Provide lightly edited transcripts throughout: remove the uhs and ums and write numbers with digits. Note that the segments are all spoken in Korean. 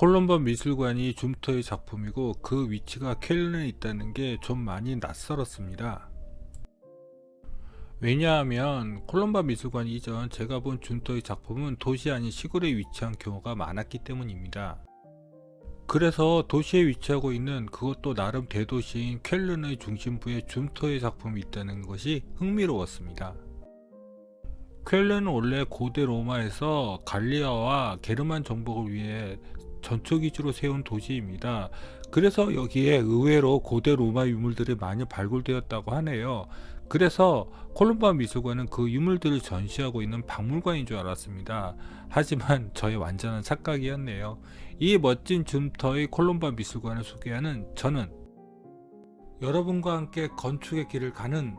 콜롬버 미술관이 줌터의 작품이고 그 위치가 쾰른에 있다는 게 좀 많이 낯설었습니다. 왜냐하면 콜롬버 미술관 이전 제가 본 줌터의 작품은 도시 아닌 시골에 위치한 경우가 많았기 때문입니다. 그래서 도시에 위치하고 있는 그것도 나름 대도시인 쾰른의 중심부에 줌터의 작품이 있다는 것이 흥미로웠습니다. 쾰른은 원래 고대 로마에서 갈리아와 게르만 정복을 위해 전초기지로 세운 도시입니다. 그래서 여기에 의외로 고대 로마 유물들이 많이 발굴되었다고 하네요. 그래서 콜롬바 미술관은 그 유물들을 전시하고 있는 박물관인 줄 알았습니다. 하지만 저의 완전한 착각이었네요. 이 멋진 줌터의 콜롬바 미술관을 소개하는 저는 여러분과 함께 건축의 길을 가는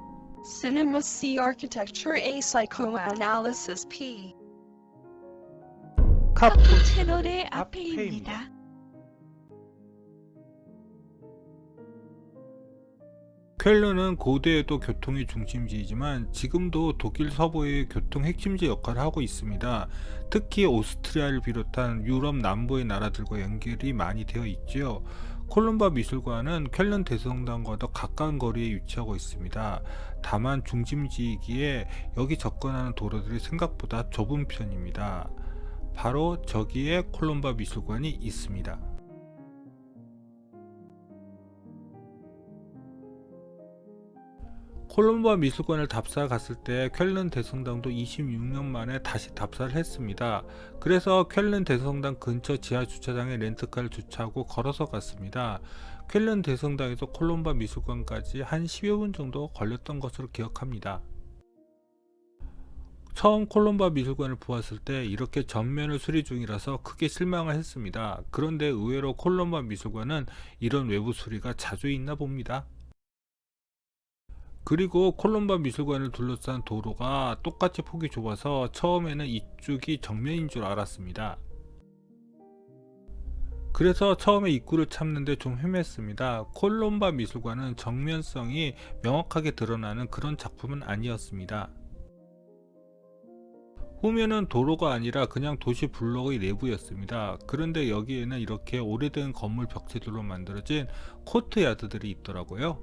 Cinema C Architecture A Psychoanalysis P 카푸 채널의 앞에입니다. 앞에입니다. 쾰른은 고대에도 교통의 중심지이지만 지금도 독일 서부의 교통 핵심지 역할을 하고 있습니다. 특히 오스트리아를 비롯한 유럽 남부의 나라들과 연결이 많이 되어 있지요. 콜롬바 미술관은 쾰른 대성당과 더 가까운 거리에 위치하고 있습니다. 다만 중심지이기에 여기 접근하는 도로들이 생각보다 좁은 편입니다. 바로 저기에 콜롬바 미술관이 있습니다. 콜롬바 미술관을 답사 갔을 때 쾰른 대성당도 26년 만에 다시 답사를 했습니다. 그래서 쾰른 대성당 근처 지하 주차장에 렌트카를 주차하고 걸어서 갔습니다. 쾰른 대성당에서 콜롬바 미술관까지 한 10여 분 정도 걸렸던 것으로 기억합니다. 처음 콜롬바 미술관을 보았을 때 이렇게 전면을 수리 중이라서 크게 실망을 했습니다. 그런데 의외로 콜롬바 미술관은 이런 외부 수리가 자주 있나 봅니다. 그리고 콜롬바 미술관을 둘러싼 도로가 똑같이 폭이 좁아서 처음에는 이쪽이 정면인 줄 알았습니다. 그래서 처음에 입구를 찾는데 좀 헤맸습니다. 콜롬바 미술관은 정면성이 명확하게 드러나는 그런 작품은 아니었습니다. 후면은 도로가 아니라 그냥 도시 블록의 내부였습니다. 그런데 여기에는 이렇게 오래된 건물 벽체들로 만들어진 코트야드들이 있더라고요.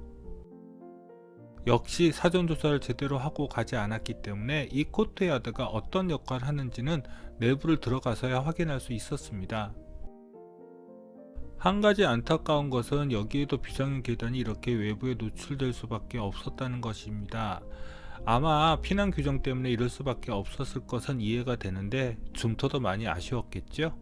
역시 사전조사를 제대로 하고 가지 않았기 때문에 이 코트야드가 어떤 역할을 하는지는 내부를 들어가서야 확인할 수 있었습니다. 한 가지 안타까운 것은 여기에도 비상용 계단이 이렇게 외부에 노출될 수밖에 없었다는 것입니다. 아마 피난 규정 때문에 이럴 수밖에 없었을 것은 이해가 되는데 줌터도 많이 아쉬웠겠죠?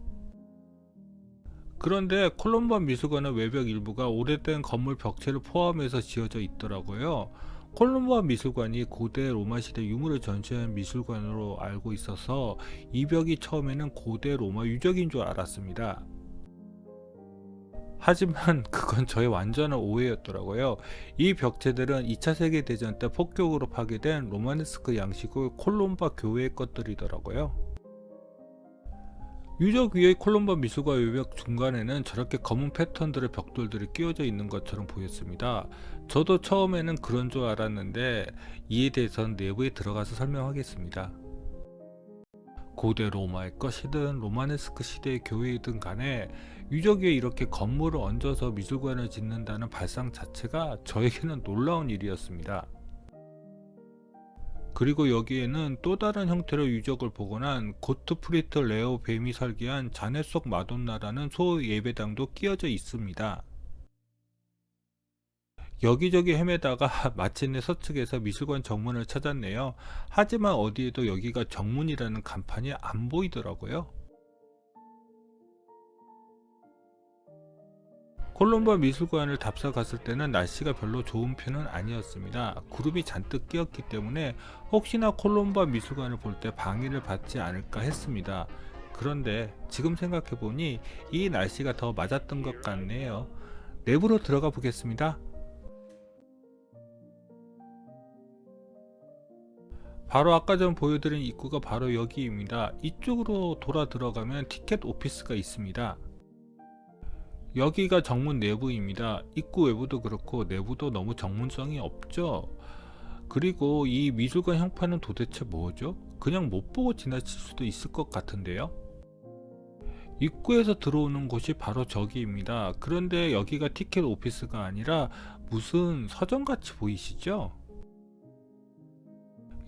그런데 콜롬바 미술관의 외벽 일부가 오래된 건물 벽체를 포함해서 지어져 있더라고요. 콜롬바 미술관이 고대 로마 시대 유물을 전시하는 미술관으로 알고 있어서 이 벽이 처음에는 고대 로마 유적인 줄 알았습니다. 하지만 그건 저의 완전한 오해였더라고요. 이 벽체들은 2차 세계대전 때 폭격으로 파괴된 로마네스크 양식의 콜롬바 교회의 것들이더라고요. 유적 위의 콜롬바 미술관 외벽 중간에는 저렇게 검은 패턴들의 벽돌들이 끼워져 있는 것처럼 보였습니다. 저도 처음에는 그런 줄 알았는데 이에 대해서는 내부에 들어가서 설명하겠습니다. 고대 로마의 것이든 로마네스크 시대의 교회이든 간에 유적 위에 이렇게 건물을 얹어서 미술관을 짓는다는 발상 자체가 저에게는 놀라운 일이었습니다. 그리고 여기에는 또 다른 형태로 유적을 복원한 고트프리트 레오 뱀이 설계한 잔해 속 마돈나라는 소 예배당도 끼워져 있습니다. 여기저기 헤매다가 마침내 서측에서 미술관 정문을 찾았네요. 하지만 어디에도 여기가 정문이라는 간판이 안 보이더라고요. 콜롬바 미술관을 답사 갔을 때는 날씨가 별로 좋은 편은 아니었습니다. 구름이 잔뜩 끼었기 때문에 혹시나 콜롬바 미술관을 볼 때 방해를 받지 않을까 했습니다. 그런데 지금 생각해보니 이 날씨가 더 맞았던 것 같네요. 내부로 들어가 보겠습니다. 바로 아까 전 보여드린 입구가 바로 여기입니다. 이쪽으로 돌아 들어가면 티켓 오피스가 있습니다. 여기가 정문 내부입니다. 입구 외부도 그렇고 내부도 너무 정문성이 없죠. 그리고 이 미술관 형판은 도대체 뭐죠? 그냥 못 보고 지나칠 수도 있을 것 같은데요. 입구에서 들어오는 곳이 바로 저기입니다. 그런데 여기가 티켓 오피스가 아니라 무슨 서점같이 보이시죠?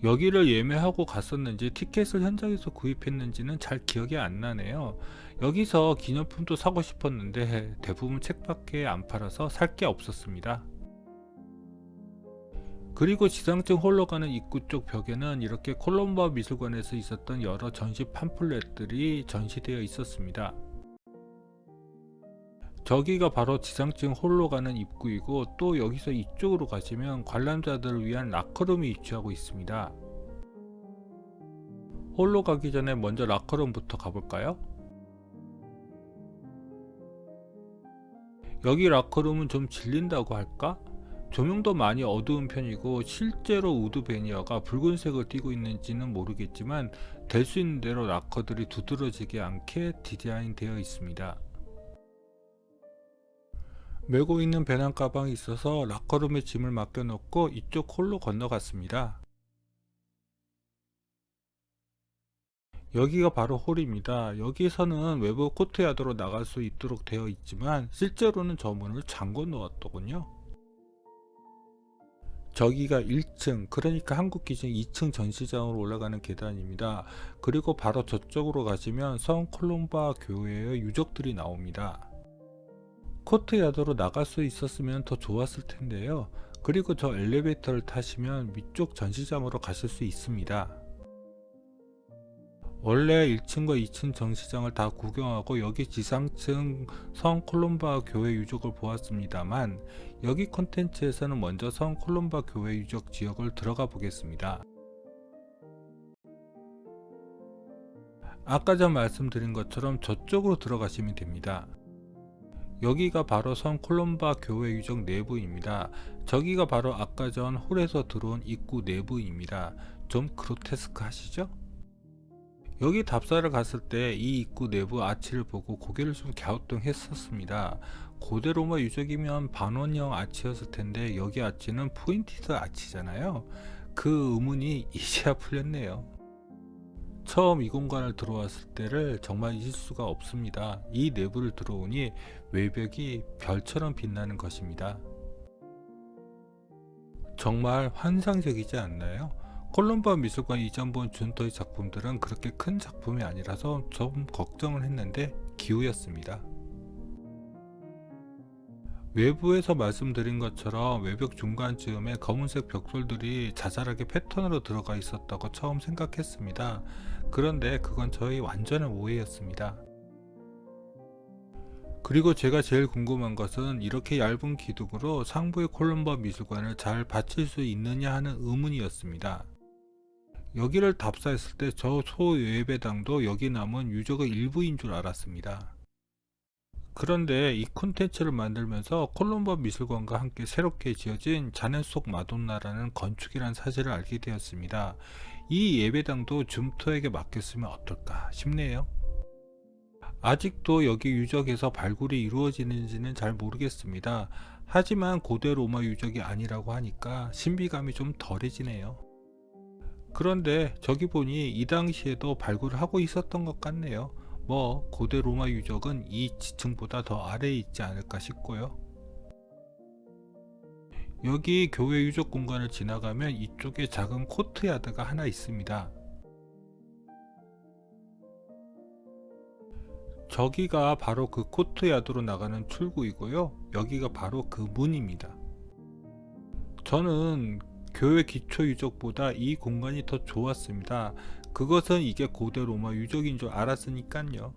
여기를 예매하고 갔었는지 티켓을 현장에서 구입했는지는 잘 기억이 안 나네요. 여기서 기념품도 사고 싶었는데 대부분 책밖에 안 팔아서 살 게 없었습니다. 그리고 지상층 홀로 가는 입구 쪽 벽에는 이렇게 콜롬바 미술관에서 있었던 여러 전시 팜플렛들이 전시되어 있었습니다. 저기가 바로 지상층 홀로 가는 입구이고, 또 여기서 이쪽으로 가시면 관람자들을 위한 라커룸이 위치하고 있습니다. 홀로 가기 전에 먼저 라커룸부터 가볼까요? 여기 라커룸은 좀 질린다고 할까? 조명도 많이 어두운 편이고, 실제로 우드 베니어가 붉은색을 띠고 있는지는 모르겠지만 될 수 있는 대로 라커들이 두드러지지 않게 디자인 되어 있습니다. 메고 있는 배낭 가방이 있어서 라커룸에 짐을 맡겨놓고 이쪽 홀로 건너갔습니다. 여기가 바로 홀입니다. 여기서는 외부 코트야드로 나갈 수 있도록 되어 있지만 실제로는 저 문을 잠궈 놓았더군요. 저기가 1층, 그러니까 한국 기준 2층 전시장으로 올라가는 계단입니다. 그리고 바로 저쪽으로 가시면 성 콜롬바 교회의 유적들이 나옵니다. 코트야드로 나갈 수 있었으면 더 좋았을 텐데요. 그리고 저 엘리베이터를 타시면 위쪽 전시장으로 가실 수 있습니다. 원래 1층과 2층 전시장을 다 구경하고 여기 지상층 성 콜롬바 교회 유적을 보았습니다만, 여기 콘텐츠에서는 먼저 성 콜롬바 교회 유적 지역을 들어가 보겠습니다. 아까 전 말씀드린 것처럼 저쪽으로 들어가시면 됩니다. 여기가 바로 성 콜롬바 교회 유적 내부입니다. 저기가 바로 아까 전 홀에서 들어온 입구 내부입니다. 좀 그로테스크 하시죠? 여기 답사를 갔을 때 이 입구 내부 아치를 보고 고개를 좀 갸우뚱했었습니다. 고대 로마 유적이면 반원형 아치였을 텐데 여기 아치는 포인티드 아치잖아요. 그 의문이 이제야 풀렸네요. 처음 이 공간을 들어왔을 때를 정말 잊을 수가 없습니다. 이 내부를 들어오니 외벽이 별처럼 빛나는 것입니다. 정말 환상적이지 않나요? 콜롬바 미술관 이전 본 준토의 작품들은 그렇게 큰 작품이 아니라서 좀 걱정을 했는데 기우였습니다. 외부에서 말씀드린 것처럼 외벽 중간쯤에 검은색 벽돌들이 자잘하게 패턴으로 들어가 있었다고 처음 생각했습니다. 그런데 그건 저의 완전한 오해였습니다. 그리고 제가 제일 궁금한 것은 이렇게 얇은 기둥으로 상부의 콜롬바 미술관을 잘 받칠 수 있느냐 하는 의문이었습니다. 여기를 답사했을 때 저 소예배당도 여기 남은 유적의 일부인 줄 알았습니다. 그런데 이 콘텐츠를 만들면서 콜롬바 미술관과 함께 새롭게 지어진 자넨 속 마돈나라는 건축이란 사실을 알게 되었습니다. 이 예배당도 줌토에게 맡겼으면 어떨까 싶네요. 아직도 여기 유적에서 발굴이 이루어지는지는 잘 모르겠습니다. 하지만 고대 로마 유적이 아니라고 하니까 신비감이 좀 덜해지네요. 그런데 저기 보니 이 당시에도 발굴을 하고 있었던 것 같네요. 뭐 고대 로마 유적은 이 지층보다 더 아래에 있지 않을까 싶고요. 여기 교회 유적 공간을 지나가면 이쪽에 작은 코트야드가 하나 있습니다. 저기가 바로 그 코트야드로 나가는 출구이고요. 여기가 바로 그 문입니다. 저는 교회 기초 유적보다 이 공간이 더 좋았습니다. 그것은 이게 고대 로마 유적인 줄 알았으니깐요.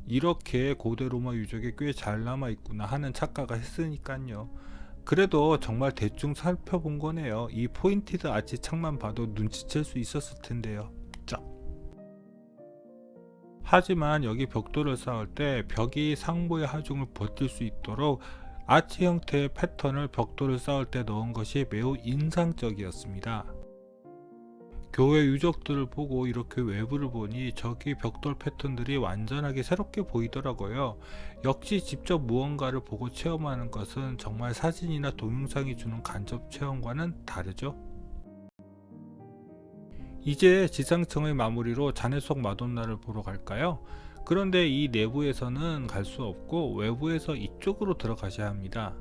이렇게 고대 로마 유적이 꽤 잘 남아 있구나 하는 착각을 했으니깐요. 그래도 정말 대충 살펴본 거네요. 이 포인티드 아치 창만 봐도 눈치챌 수 있었을 텐데요. 하지만 여기 벽돌을 쌓을 때 벽이 상부의 하중을 버틸 수 있도록 아치 형태의 패턴을 벽돌을 쌓을 때 넣은 것이 매우 인상적이었습니다. 교회 유적들을 보고 이렇게 외부를 보니 저기 벽돌 패턴들이 완전하게 새롭게 보이더라고요. 역시 직접 무언가를 보고 체험하는 것은 정말 사진이나 동영상이 주는 간접 체험과는 다르죠. 이제 지상층의 마무리로 잔해 속 마돈나를 보러 갈까요? 그런데 이 내부에서는 갈 수 없고 외부에서 이쪽으로 들어가셔야 합니다.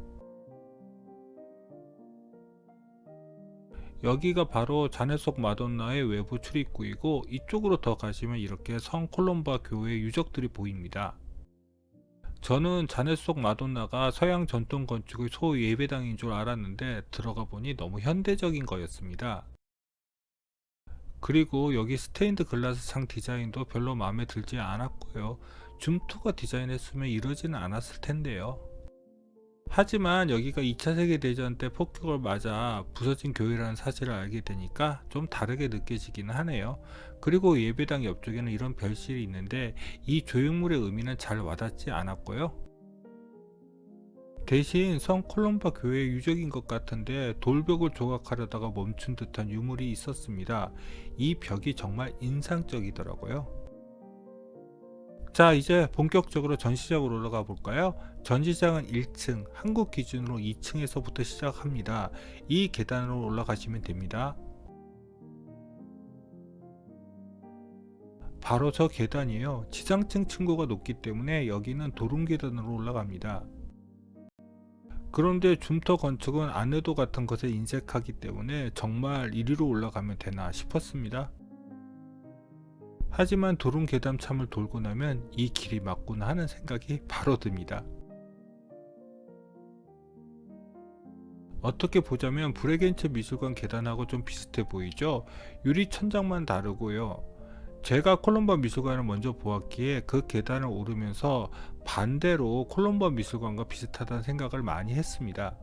여기가 바로 잔해 속 마돈나의 외부 출입구이고, 이쪽으로 더 가시면 이렇게 성 콜롬바 교회 유적들이 보입니다. 저는 잔해 속 마돈나가 서양 전통 건축의 소 예배당인 줄 알았는데 들어가 보니 너무 현대적인 거였습니다. 그리고 여기 스테인드 글라스 창 디자인도 별로 마음에 들지 않았고요. 줌투가 디자인했으면 이러지는 않았을 텐데요. 하지만 여기가 2차 세계대전 때 폭격을 맞아 부서진 교회라는 사실을 알게 되니까 좀 다르게 느껴지기는 하네요. 그리고 예배당 옆쪽에는 이런 별실이 있는데 이 조형물의 의미는 잘 와닿지 않았고요. 대신 성 콜롬바 교회의 유적인 것 같은데 돌벽을 조각하려다가 멈춘 듯한 유물이 있었습니다. 이 벽이 정말 인상적이더라고요. 자, 이제 본격적으로 전시장으로 올라가 볼까요? 전시장은 1층, 한국 기준으로 2층에서부터 시작합니다. 이 계단으로 올라가시면 됩니다. 바로 저 계단이에요. 지상층 층고가 높기 때문에 여기는 도rum 계단으로 올라갑니다. 그런데 줌터 건축은 안내도 같은 것에 인색하기 때문에 정말 이리로 올라가면 되나 싶었습니다. 하지만 도rum 계단 참을 돌고 나면 이 길이 맞구나 하는 생각이 바로 듭니다. 어떻게 보자면 브레겐츠 미술관 계단하고 좀 비슷해 보이죠? 유리 천장만 다르고요. 제가 콜롬바 미술관을 먼저 보았기에 그 계단을 오르면서 반대로 콜롬바 미술관과 비슷하다는 생각을 많이 했습니다.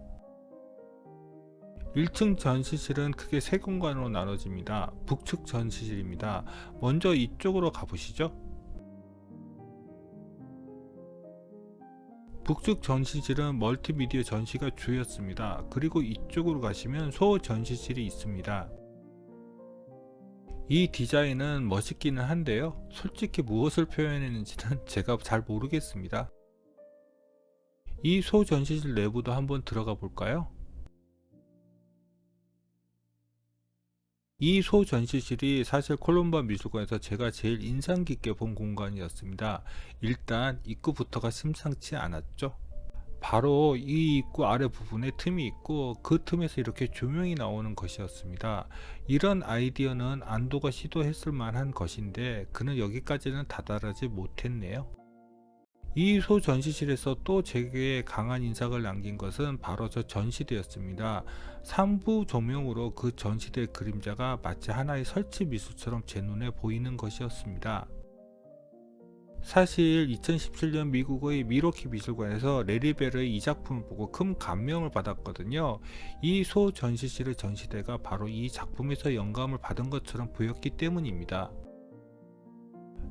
1층 전시실은 크게 세 공간으로 나눠집니다. 북측 전시실입니다. 먼저 이쪽으로 가보시죠. 북측 전시실은 멀티미디어 전시가 주였습니다. 그리고 이쪽으로 가시면 소 전시실이 있습니다. 이 디자인은 멋있기는 한데요. 솔직히 무엇을 표현했는지는 제가 잘 모르겠습니다. 이 소 전시실 내부도 한번 들어가 볼까요? 이 소 전시실이 사실 콜롬바 미술관에서 제가 제일 인상 깊게 본 공간이었습니다. 일단 입구부터가 심상치 않았죠. 바로 이 입구 아래 부분에 틈이 있고 그 틈에서 이렇게 조명이 나오는 것이었습니다. 이런 아이디어는 안도가 시도했을 만한 것인데 그는 여기까지는 다다르지 못했네요. 이 소 전시실에서 또 제게 강한 인상을 남긴 것은 바로 저 전시대였습니다. 3부 조명으로 그 전시대 그림자가 마치 하나의 설치 미술처럼 제 눈에 보이는 것이었습니다. 사실 2017년 미국의 미러키 미술관에서 레리베르의 이 작품을 보고 큰 감명을 받았거든요. 이 소 전시실의 전시대가 바로 이 작품에서 영감을 받은 것처럼 보였기 때문입니다.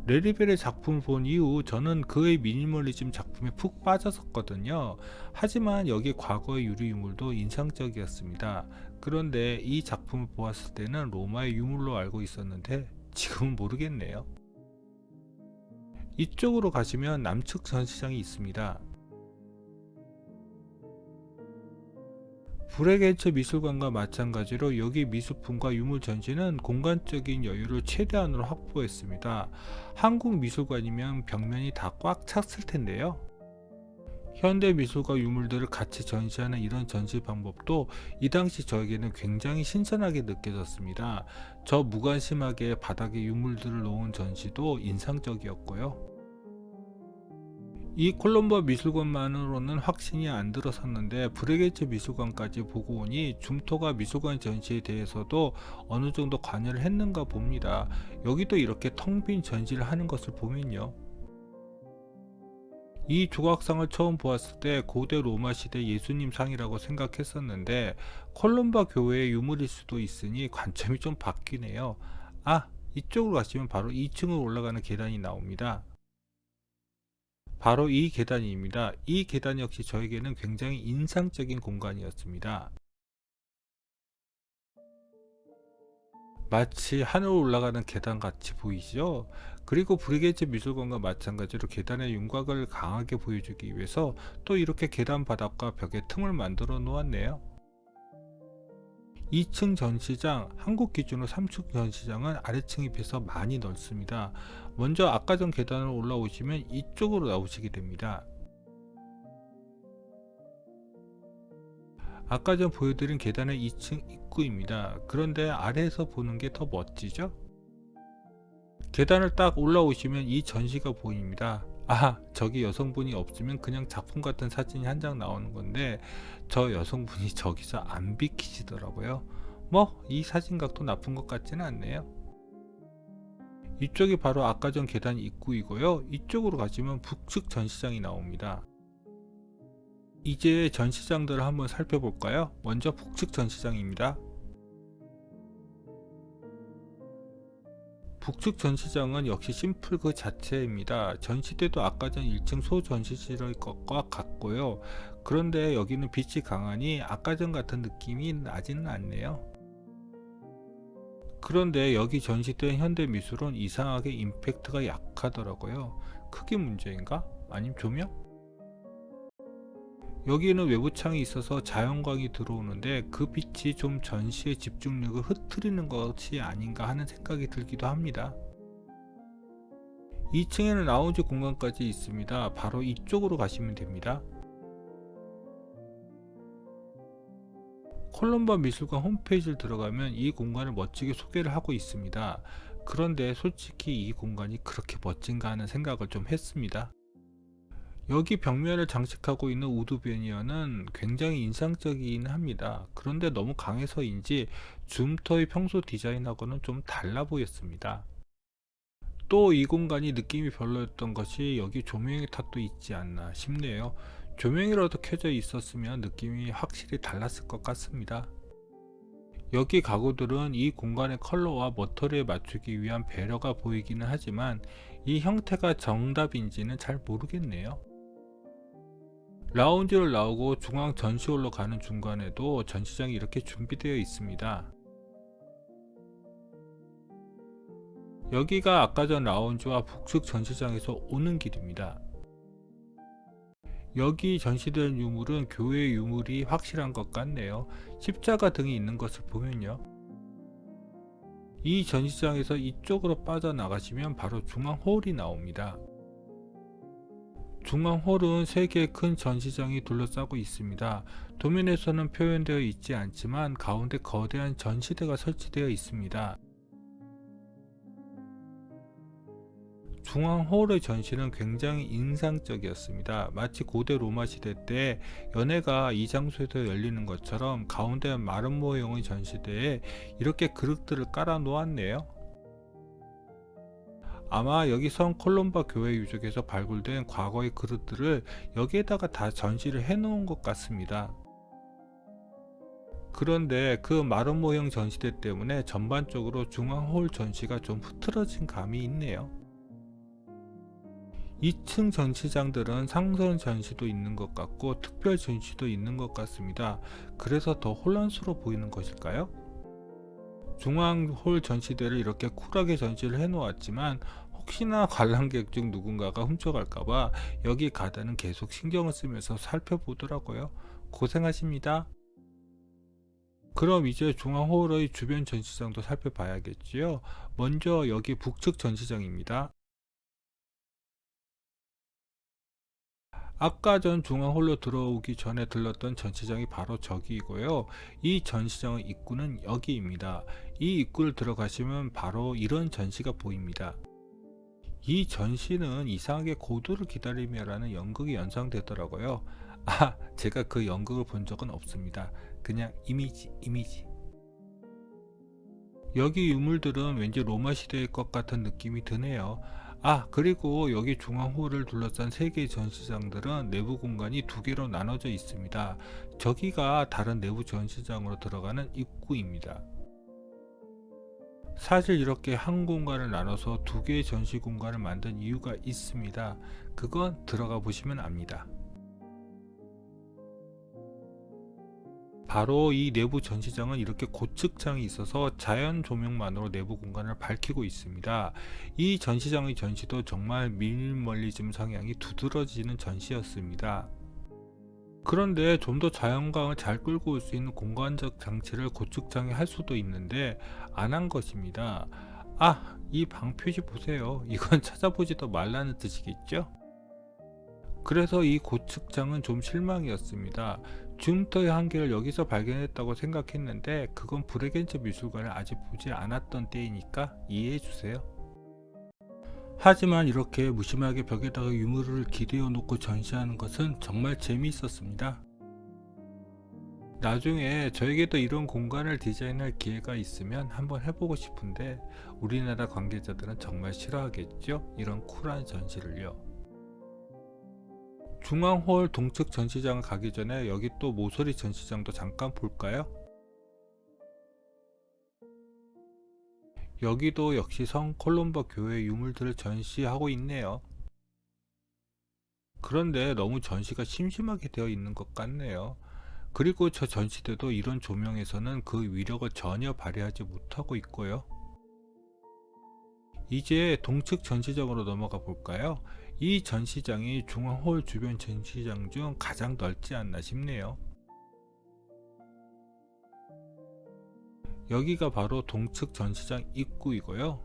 레리벨의 작품을 본 이후 저는 그의 미니멀리즘 작품에 푹 빠졌었거든요. 하지만 여기 과거의 유리 유물도 인상적이었습니다. 그런데 이 작품을 보았을 때는 로마의 유물로 알고 있었는데 지금은 모르겠네요. 이쪽으로 가시면 남측 전시장이 있습니다. 브레겐츠 미술관과 마찬가지로 여기 미술품과 유물 전시는 공간적인 여유를 최대한으로 확보했습니다. 한국 미술관이면 벽면이 다 꽉 찼을 텐데요. 현대 미술과 유물들을 같이 전시하는 이런 전시 방법도 이 당시 저에게는 굉장히 신선하게 느껴졌습니다. 저 무관심하게 바닥에 유물들을 놓은 전시도 인상적이었고요. 이 콜롬바 미술관만으로는 확신이 안 들어섰는데 브레겐츠 미술관까지 보고 오니 줌토가 미술관 전시에 대해서도 어느 정도 관여를 했는가 봅니다. 여기도 이렇게 텅 빈 전시를 하는 것을 보면요. 이 조각상을 처음 보았을 때 고대 로마 시대 예수님 상이라고 생각했었는데 콜롬바 교회의 유물일 수도 있으니 관점이 좀 바뀌네요. 이쪽으로 가시면 바로 2층으로 올라가는 계단이 나옵니다. 바로 이 계단입니다. 이 계단 역시 저에게는 굉장히 인상적인 공간이었습니다. 마치 하늘로 올라가는 계단 같이 보이시죠? 그리고 브리게츠 미술관과 마찬가지로 계단의 윤곽을 강하게 보여주기 위해서 또 이렇게 계단 바닥과 벽에 틈을 만들어 놓았네요. 2층 전시장, 한국 기준으로 3층 전시장은 아래층에 비해서 많이 넓습니다. 먼저 아까 전 계단을 올라오시면 이쪽으로 나오시게 됩니다. 아까 전 보여드린 계단은 2층 입구입니다. 그런데 아래에서 보는 게 더 멋지죠? 계단을 딱 올라오시면 이 전시가 보입니다. 아, 저기 여성분이 없으면 그냥 작품 같은 사진이 한 장 나오는 건데 저 여성분이 저기서 안 비키시더라고요. 뭐 이 사진각도 나쁜 것 같지는 않네요. 이쪽이 바로 아까 전 계단 입구이고요. 이쪽으로 가시면 북측 전시장이 나옵니다. 이제 전시장들을 한번 살펴볼까요? 먼저 북측 전시장입니다. 북측 전시장은 역시 심플 그 자체입니다. 전시대도 아까 전 1층 소전시실의 것과 같고요. 그런데 여기는 빛이 강하니 아까 전 같은 느낌이 나지는 않네요. 그런데 여기 전시된 현대미술은 이상하게 임팩트가 약하더라고요. 크기 문제인가? 아님 조명? 여기는 외부창이 있어서 자연광이 들어오는데 그 빛이 좀 전시의 집중력을 흐트리는 것이 아닌가 하는 생각이 들기도 합니다. 2층에는 라운지 공간까지 있습니다. 바로 이쪽으로 가시면 됩니다. 콜롬바 미술관 홈페이지를 들어가면 이 공간을 멋지게 소개를 하고 있습니다. 그런데 솔직히 이 공간이 그렇게 멋진가 하는 생각을 좀 했습니다. 여기 벽면을 장식하고 있는 우드 베니어는 굉장히 인상적이긴 합니다. 그런데 너무 강해서인지 줌터의 평소 디자인하고는 좀 달라 보였습니다. 또 이 공간이 느낌이 별로였던 것이 여기 조명의 탓도 있지 않나 싶네요. 조명이라도 켜져 있었으면 느낌이 확실히 달랐을 것 같습니다. 여기 가구들은 이 공간의 컬러와 머터리에 맞추기 위한 배려가 보이기는 하지만 이 형태가 정답인지는 잘 모르겠네요. 라운지를 나오고 중앙 전시홀로 가는 중간에도 전시장이 이렇게 준비되어 있습니다. 여기가 아까 전 라운지와 북측 전시장에서 오는 길입니다. 여기 전시된 유물은 교회 유물이 확실한 것 같네요. 십자가 등이 있는 것을 보면요. 이 전시장에서 이쪽으로 빠져나가시면 바로 중앙홀이 나옵니다. 중앙홀은 3개의 큰 전시장이 둘러싸고 있습니다. 도면에서는 표현되어 있지 않지만 가운데 거대한 전시대가 설치되어 있습니다. 중앙홀의 전시는 굉장히 인상적이었습니다. 마치 고대 로마 시대 때 연회가 이 장소에서 열리는 것처럼 가운데 마름 모형의 전시대에 이렇게 그릇들을 깔아 놓았네요. 아마 여기 성 콜롬바 교회 유적에서 발굴된 과거의 그릇들을 여기에다가 다 전시를 해 놓은 것 같습니다. 그런데 그 마름 모형 전시대 때문에 전반적으로 중앙홀 전시가 좀 흐트러진 감이 있네요. 2층 전시장들은 상선 전시도 있는 것 같고 특별 전시도 있는 것 같습니다. 그래서 더 혼란스러워 보이는 것일까요? 중앙홀 전시대를 이렇게 쿨하게 전시를 해 놓았지만 혹시나 관람객 중 누군가가 훔쳐갈까봐 여기 가드는 계속 신경을 쓰면서 살펴보더라고요. 고생하십니다. 그럼 이제 중앙홀의 주변 전시장도 살펴봐야겠지요. 먼저 여기 북측 전시장입니다. 아까 전 중앙홀로 들어오기 전에 들렀던 전시장이 바로 저기이고요. 이 전시장의 입구는 여기입니다. 이 입구를 들어가시면 바로 이런 전시가 보입니다. 이 전시는 이상하게 고도를 기다리며 라는 연극이 연상되더라고요. 아, 제가 그 연극을 본 적은 없습니다. 그냥 이미지. 여기 유물들은 왠지 로마 시대의 것 같은 느낌이 드네요. 아, 그리고 여기 중앙홀을 둘러싼 3개의 전시장들은 내부 공간이 2개로 나눠져 있습니다. 저기가 다른 내부 전시장으로 들어가는 입구입니다. 사실 이렇게 한 공간을 나눠서 2개의 전시 공간을 만든 이유가 있습니다. 그건 들어가 보시면 압니다. 바로 이 내부 전시장은 이렇게 고측창이 있어서 자연 조명만으로 내부 공간을 밝히고 있습니다. 이 전시장의 전시도 정말 미니멀리즘 성향이 두드러지는 전시였습니다. 그런데 좀 더 자연광을 잘 끌고 올 수 있는 공간적 장치를 고측장에 할 수도 있는데 안 한 것입니다. 아, 이 방 표시 보세요. 이건 찾아보지도 말라는 뜻이겠죠? 그래서 이 고측장은 좀 실망이었습니다. 줌터의 한계를 여기서 발견했다고 생각했는데 그건 브레겐츠 미술관을 아직 보지 않았던 때이니까 이해해주세요. 하지만 이렇게 무심하게 벽에다가 유물을 기대어 놓고 전시하는 것은 정말 재미있었습니다. 나중에 저에게도 이런 공간을 디자인할 기회가 있으면 한번 해보고 싶은데 우리나라 관계자들은 정말 싫어하겠죠? 이런 쿨한 전시를요. 중앙홀 동측 전시장을 가기 전에 여기 또 모서리 전시장도 잠깐 볼까요? 여기도 역시 성 콜롬바 교회 유물들을 전시하고 있네요. 그런데 너무 전시가 심심하게 되어 있는 것 같네요. 그리고 저 전시대도 이런 조명에서는 그 위력을 전혀 발휘하지 못하고 있고요. 이제 동측 전시장으로 넘어가 볼까요? 이 전시장이 중앙홀 주변 전시장 중 가장 넓지 않나 싶네요. 여기가 바로 동측 전시장 입구이고요.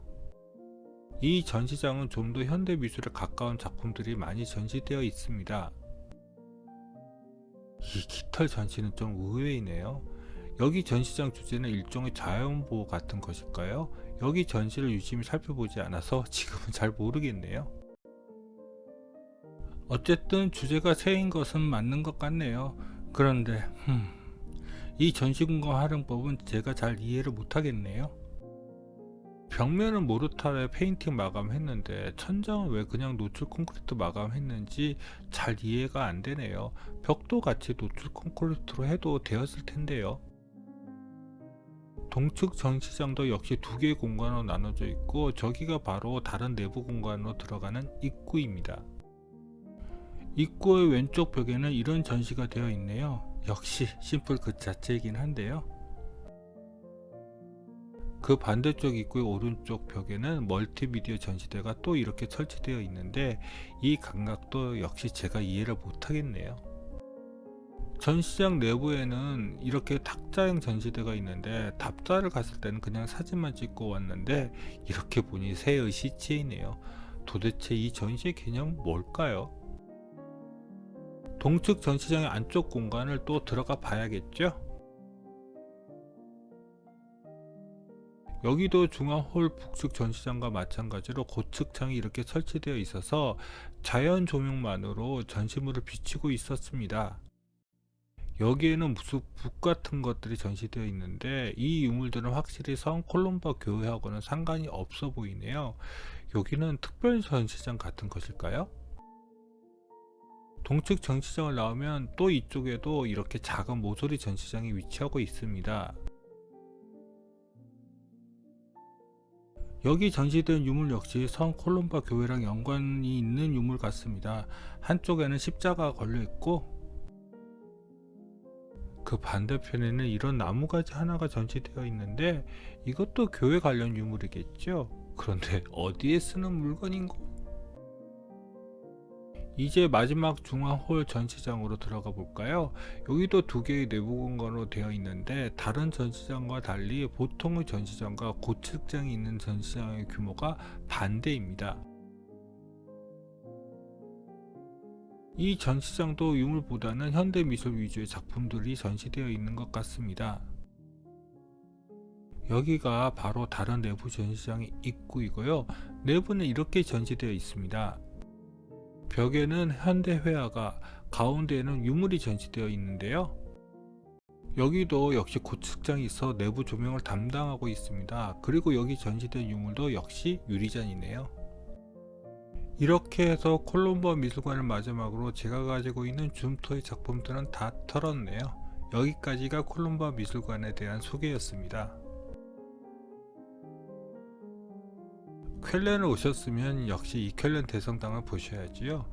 이 전시장은 좀 더 현대 미술에 가까운 작품들이 많이 전시되어 있습니다. 이 깃털 전시는 좀 의외이네요. 여기 전시장 주제는 일종의 자연보호 같은 것일까요? 여기 전시를 유심히 살펴보지 않아서 지금은 잘 모르겠네요. 어쨌든 주제가 새인 것은 맞는 것 같네요. 그런데 이 전시공간 활용법은 제가 잘 이해를 못하겠네요. 벽면은 모르타르에 페인팅 마감했는데 천장은 왜 그냥 노출 콘크리트 마감했는지 잘 이해가 안 되네요. 벽도 같이 노출 콘크리트로 해도 되었을 텐데요. 동측 전시장도 역시 두 개의 공간으로 나눠져 있고 저기가 바로 다른 내부 공간으로 들어가는 입구입니다. 입구의 왼쪽 벽에는 이런 전시가 되어 있네요. 역시 심플 그 자체이긴 한데요. 그 반대쪽 입구의 오른쪽 벽에는 멀티미디어 전시대가 또 이렇게 설치되어 있는데 이 감각도 역시 제가 이해를 못하겠네요. 전시장 내부에는 이렇게 탁자형 전시대가 있는데 답사를 갔을 때는 그냥 사진만 찍고 왔는데 이렇게 보니 새의 시체이네요. 도대체 이 전시의 개념은 뭘까요? 동측 전시장의 안쪽 공간을 또 들어가 봐야겠죠? 여기도 중앙홀 북측 전시장과 마찬가지로 고측창이 이렇게 설치되어 있어서 자연 조명만으로 전시물을 비추고 있었습니다. 여기에는 무슨 북 같은 것들이 전시되어 있는데 이 유물들은 확실히 성 콜롬바 교회하고는 상관이 없어 보이네요. 여기는 특별 전시장 같은 것일까요? 동측 전시장을 나오면 또 이쪽에도 이렇게 작은 모서리 전시장이 위치하고 있습니다. 여기 전시된 유물 역시 성 콜롬바 교회랑 연관이 있는 유물 같습니다. 한쪽에는 십자가가 걸려 있고 그 반대편에는 이런 나무가지 하나가 전시되어 있는데 이것도 교회 관련 유물이겠죠? 그런데 어디에 쓰는 물건인고? 이제 마지막 중앙홀 전시장으로 들어가 볼까요? 여기도 두 개의 내부 공간으로 되어 있는데 다른 전시장과 달리 보통의 전시장과 고측장이 있는 전시장의 규모가 반대입니다. 이 전시장도 유물보다는 현대미술 위주의 작품들이 전시되어 있는 것 같습니다. 여기가 바로 다른 내부 전시장의 입구이고요. 내부는 이렇게 전시되어 있습니다. 벽에는 현대 회화가, 가운데에는 유물이 전시되어 있는데요. 여기도 역시 고측장이 있어 내부 조명을 담당하고 있습니다. 그리고 여기 전시된 유물도 역시 유리잔이네요. 이렇게 해서 콜롬바 미술관을 마지막으로 제가 가지고 있는 줌토의 작품들은 다 털었네요. 여기까지가 콜롬바 미술관에 대한 소개였습니다. 쾰른을 오셨으면 역시 이 쾰른 대성당을 보셔야지요.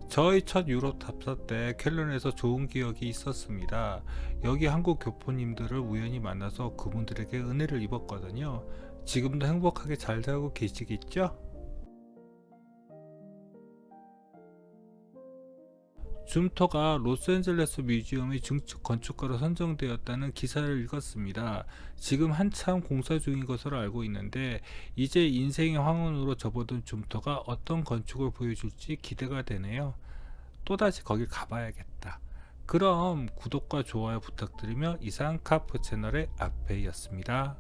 저희 첫 유럽 답사 때 쾰른에서 좋은 기억이 있었습니다. 여기 한국 교포님들을 우연히 만나서 그분들에게 은혜를 입었거든요. 지금도 행복하게 잘 살고 계시겠죠? 줌터가 로스앤젤레스 뮤지엄의 증축 건축가로 선정되었다는 기사를 읽었습니다. 지금 한참 공사 중인 것으로 알고 있는데 이제 인생의 황혼으로 접어든 줌터가 어떤 건축을 보여줄지 기대가 되네요. 또다시 거길 가봐야겠다. 그럼 구독과 좋아요 부탁드리며 이상 카프 채널의 앞에였습니다.